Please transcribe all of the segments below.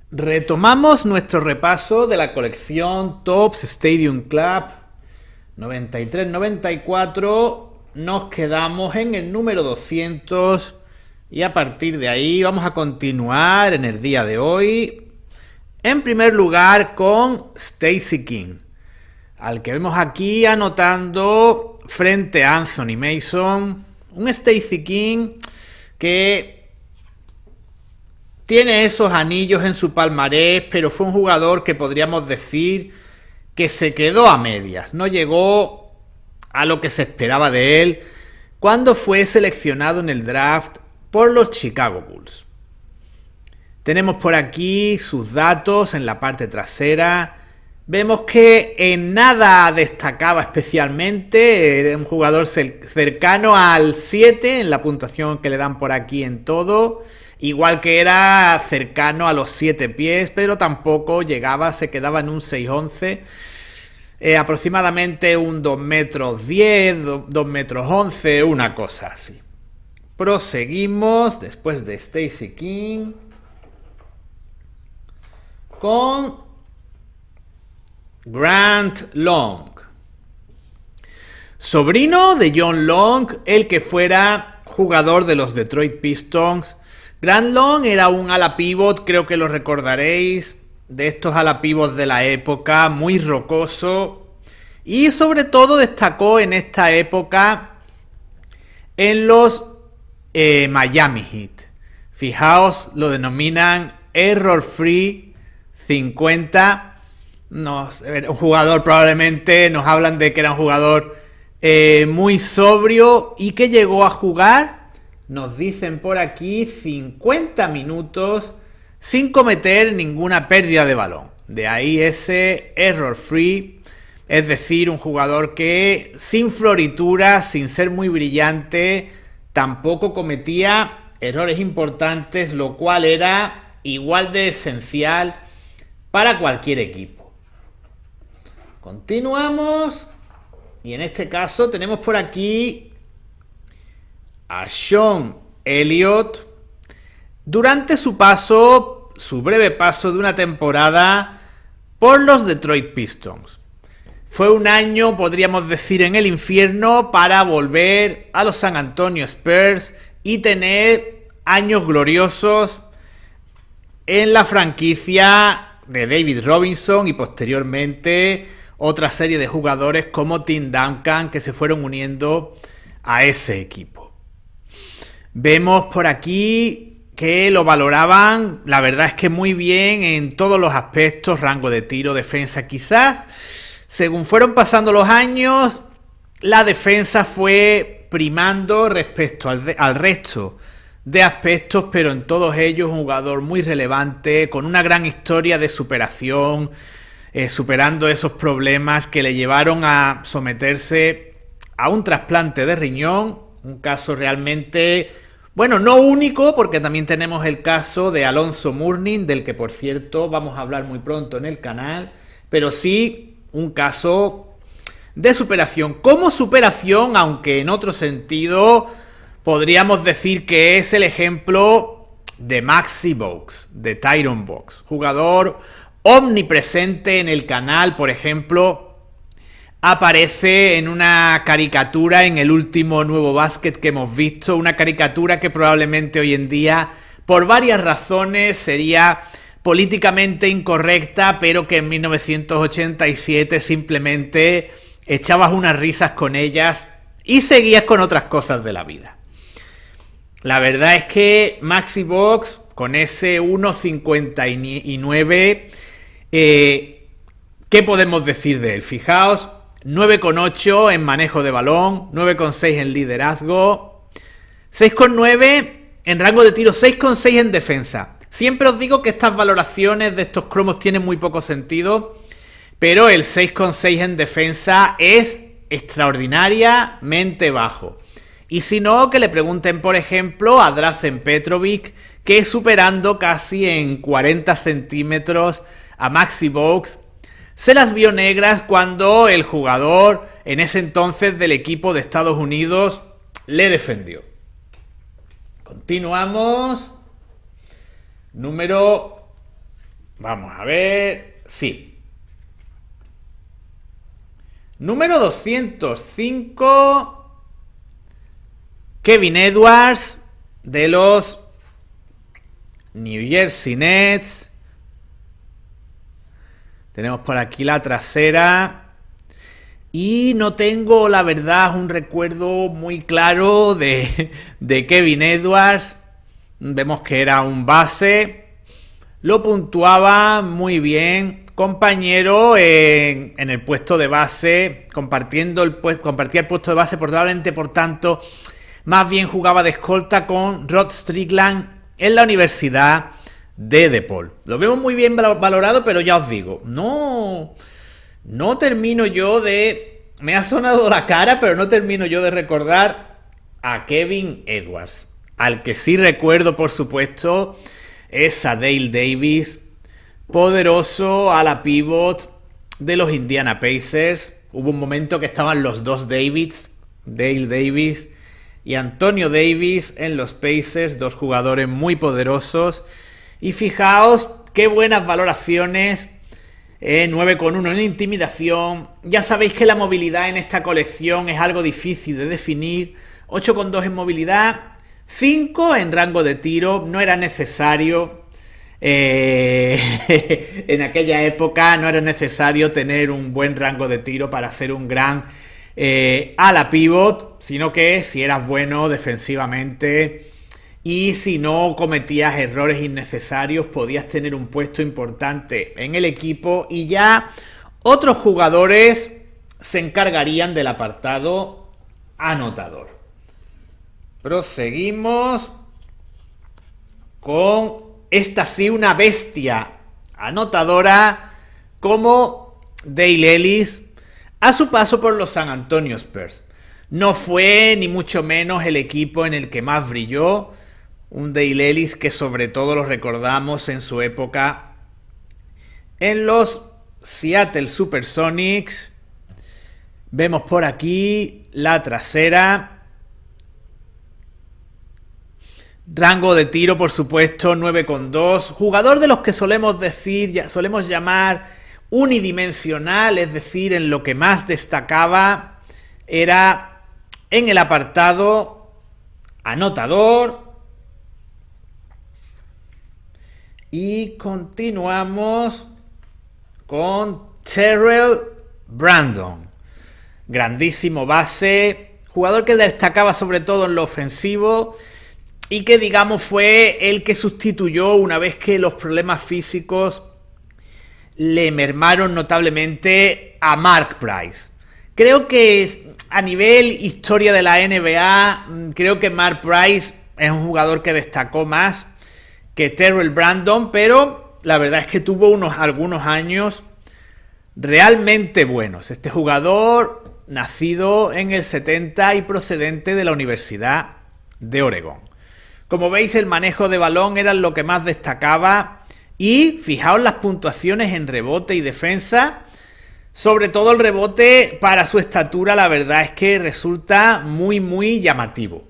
Retomamos nuestro repaso de la colección Topps Stadium Club 93-94. Nos quedamos en el número 200 y a partir de ahí vamos a continuar en el día de hoy. En primer lugar con Stacey King, al que vemos aquí anotando frente a Anthony Mason. Un Stacey King que tiene esos anillos en su palmarés, pero fue un jugador que podríamos decir que se quedó a medias. No llegó a lo que se esperaba de él cuando fue seleccionado en el draft por los Chicago Bulls. Tenemos por aquí sus datos en la parte trasera. Vemos que en nada destacaba especialmente. Era un jugador cercano al 7 en la puntuación que le dan por aquí en todo. Igual que era cercano a los 7 pies, pero tampoco llegaba, se quedaba en un 6'11". Aproximadamente un 2 metros 10, 2 metros 11, una cosa así. Proseguimos después de Stacey King con Grant Long, sobrino de John Long, el que fuera jugador de los Detroit Pistons. Grant Long era un ala pivot, creo que lo recordaréis, de estos ala pivots de la época, muy rocoso, y sobre todo destacó en esta época en los Miami Heat. Fijaos, lo denominan Error Free 50. Un jugador, probablemente nos hablan de que era un jugador muy sobrio y que llegó a jugar, nos dicen por aquí, 50 minutos sin cometer ninguna pérdida de balón. De ahí ese error free, es decir, un jugador que sin florituras, sin ser muy brillante, tampoco cometía errores importantes, lo cual era igual de esencial para cualquier equipo. Continuamos y en este caso tenemos por aquí a Sean Elliott durante su breve paso de una temporada por los Detroit Pistons. Fue un año, podríamos decir, en el infierno para volver a los San Antonio Spurs y tener años gloriosos en la franquicia de David Robinson y posteriormente otra serie de jugadores como Tim Duncan que se fueron uniendo a ese equipo. Vemos por aquí que lo valoraban, la verdad es que muy bien en todos los aspectos, rango de tiro, defensa quizás. Según fueron pasando los años, la defensa fue primando respecto al resto de aspectos, pero en todos ellos un jugador muy relevante, con una gran historia de superación, superando esos problemas que le llevaron a someterse a un trasplante de riñón, un caso realmente, bueno, no único, porque también tenemos el caso de Alonzo Mourning, del que por cierto vamos a hablar muy pronto en el canal, pero sí un caso de superación. Como superación, aunque en otro sentido podríamos decir que es el ejemplo de Maxi Bogues, de Tyrone Bogues, jugador omnipresente en el canal. Por ejemplo, aparece en una caricatura en el último Nuevo Básquet que hemos visto, una caricatura que probablemente hoy en día, por varias razones, sería políticamente incorrecta, pero que en 1987 simplemente echabas unas risas con ellas y seguías con otras cosas de la vida. La verdad es que Maxi Bogues, con ese 1.59, ¿qué podemos decir de él? Fijaos, 9,8 en manejo de balón, 9,6 en liderazgo, 6,9 en rango de tiro, 6,6 en defensa. Siempre os digo que estas valoraciones de estos cromos tienen muy poco sentido, pero el 6,6 en defensa es extraordinariamente bajo. Y si no, que le pregunten, por ejemplo, a Drazen Petrovic, que superando casi en 40 centímetros a Maxi Bogues, se las vio negras cuando el jugador en ese entonces del equipo de Estados Unidos le defendió. Continuamos. Número Vamos a ver. Sí. Número 205. Kevin Edwards, de los New Jersey Nets. Tenemos por aquí la trasera. Y no tengo, la verdad, un recuerdo muy claro de Kevin Edwards. Vemos que era un base. Lo puntuaba muy bien. Compañero en el puesto de base. Compartía el puesto de base, probablemente, por tanto, más bien jugaba de escolta con Rod Strickland en la Universidad de DePaul. Lo vemos muy bien valorado, pero ya os digo, no termino yo de... Me ha sonado la cara, pero no termino yo de recordar a Kevin Edwards. Al que sí recuerdo, por supuesto, es a Dale Davis, poderoso a la pivot de los Indiana Pacers. Hubo un momento que estaban los dos Davids, Dale Davis y Antonio Davis en los Pacers, dos jugadores muy poderosos. Y fijaos qué buenas valoraciones. 9,1 en intimidación. Ya sabéis que la movilidad en esta colección es algo difícil de definir. 8,2 en movilidad. 5 en rango de tiro. No era necesario. En aquella época no era necesario tener un buen rango de tiro para ser un gran ala pivot, sino que si eras bueno defensivamente y si no cometías errores innecesarios podías tener un puesto importante en el equipo y ya otros jugadores se encargarían del apartado anotador. Proseguimos con esta sí, una bestia anotadora como Dale Ellis a su paso por los San Antonio Spurs. No fue ni mucho menos el equipo en el que más brilló. Un Dale Ellis que sobre todo lo recordamos en su época en los Seattle Supersonics. Vemos por aquí la trasera. Rango de tiro, por supuesto, 9,2. Jugador de los que solemos llamar unidimensional, es decir, en lo que más destacaba era en el apartado anotador. Y continuamos con Terrell Brandon. Grandísimo base, jugador que destacaba sobre todo en lo ofensivo y que, digamos, fue el que sustituyó una vez que los problemas físicos le mermaron notablemente a Mark Price. Creo que a nivel historia de la NBA, creo que Mark Price es un jugador que destacó más que Terrell Brandon, pero la verdad es que tuvo algunos años realmente buenos. Este jugador, nacido en el 70 y procedente de la Universidad de Oregón. Como veis, el manejo de balón era lo que más destacaba. Y fijaos las puntuaciones en rebote y defensa. Sobre todo el rebote, para su estatura, la verdad es que resulta muy, muy llamativo.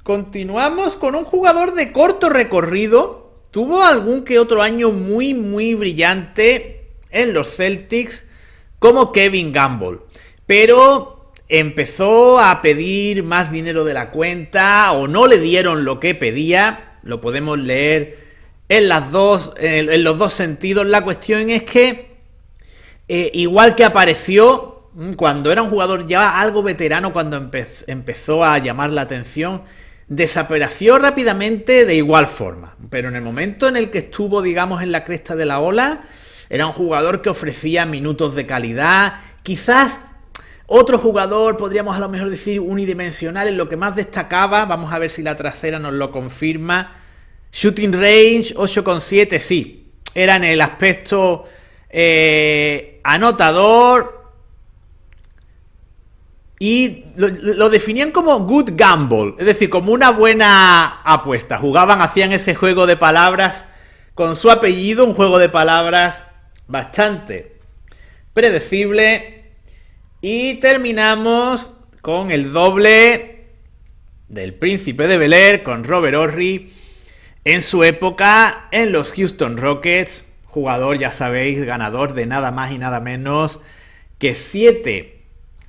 Continuamos con un jugador de corto recorrido. Tuvo algún que otro año muy, muy brillante en los Celtics, como Kevin Gamble. Pero empezó a pedir más dinero de la cuenta o no le dieron lo que pedía. Lo podemos leer en los dos sentidos. La cuestión es que, igual que apareció cuando era un jugador ya algo veterano, cuando empezó a llamar la atención, desapareció rápidamente de igual forma. Pero en el momento en el que estuvo, digamos, en la cresta de la ola, era un jugador que ofrecía minutos de calidad. Quizás otro jugador, podríamos a lo mejor decir unidimensional, en lo que más destacaba. Vamos a ver si la trasera nos lo confirma. Shooting range 8,7, sí. Era en el aspecto anotador. Y lo definían como good gamble, es decir, como una buena apuesta. Hacían ese juego de palabras con su apellido, un juego de palabras bastante predecible. Y terminamos con el doble del Príncipe de Bel-Air, con Robert Horry. en su época en los Houston Rockets, jugador, ya sabéis, ganador de nada más y nada menos que 7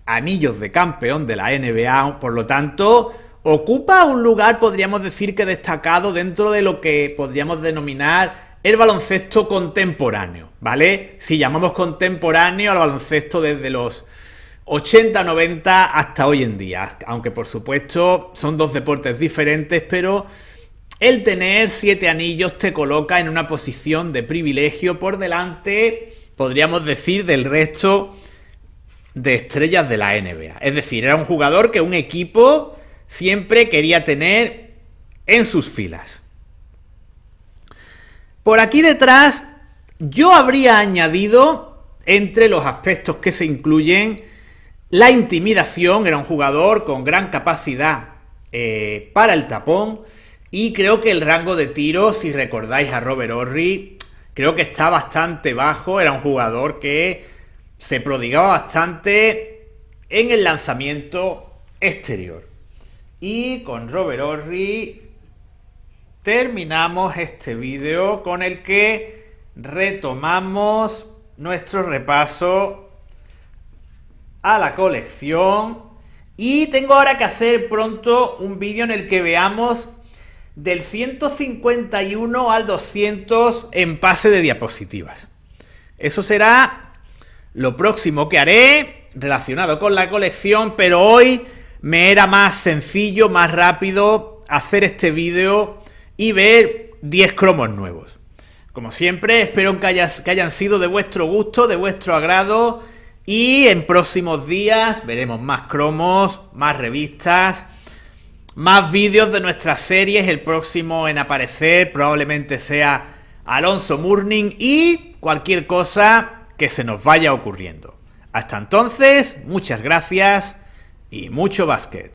anillos de campeón de la NBA, por lo tanto, ocupa un lugar, podríamos decir que destacado dentro de lo que podríamos denominar el baloncesto contemporáneo, ¿vale? Si llamamos contemporáneo al baloncesto desde los 80, 90 hasta hoy en día, aunque por supuesto son dos deportes diferentes, pero el tener 7 anillos te coloca en una posición de privilegio por delante, podríamos decir, del resto de estrellas de la NBA. Es decir, era un jugador que un equipo siempre quería tener en sus filas. Por aquí detrás yo habría añadido, entre los aspectos que se incluyen, la intimidación. Era un jugador con gran capacidad para el tapón, y creo que el rango de tiro, si recordáis a Robert Horry, creo que está bastante bajo. Era un jugador que se prodigaba bastante en el lanzamiento exterior. Y con Robert Horry terminamos este vídeo con el que retomamos nuestro repaso a la colección. Y tengo ahora que hacer pronto un vídeo en el que veamos del 151 al 200 en pase de diapositivas. Eso será lo próximo que haré relacionado con la colección, pero hoy me era más sencillo, más rápido hacer este vídeo y ver 10 cromos nuevos. Como siempre, espero que hayan sido de vuestro gusto, de vuestro agrado, y en próximos días veremos más cromos, más revistas, más vídeos de nuestras series. El próximo en aparecer probablemente sea Alonso Mourning y cualquier cosa que se nos vaya ocurriendo. Hasta entonces, muchas gracias y mucho básquet.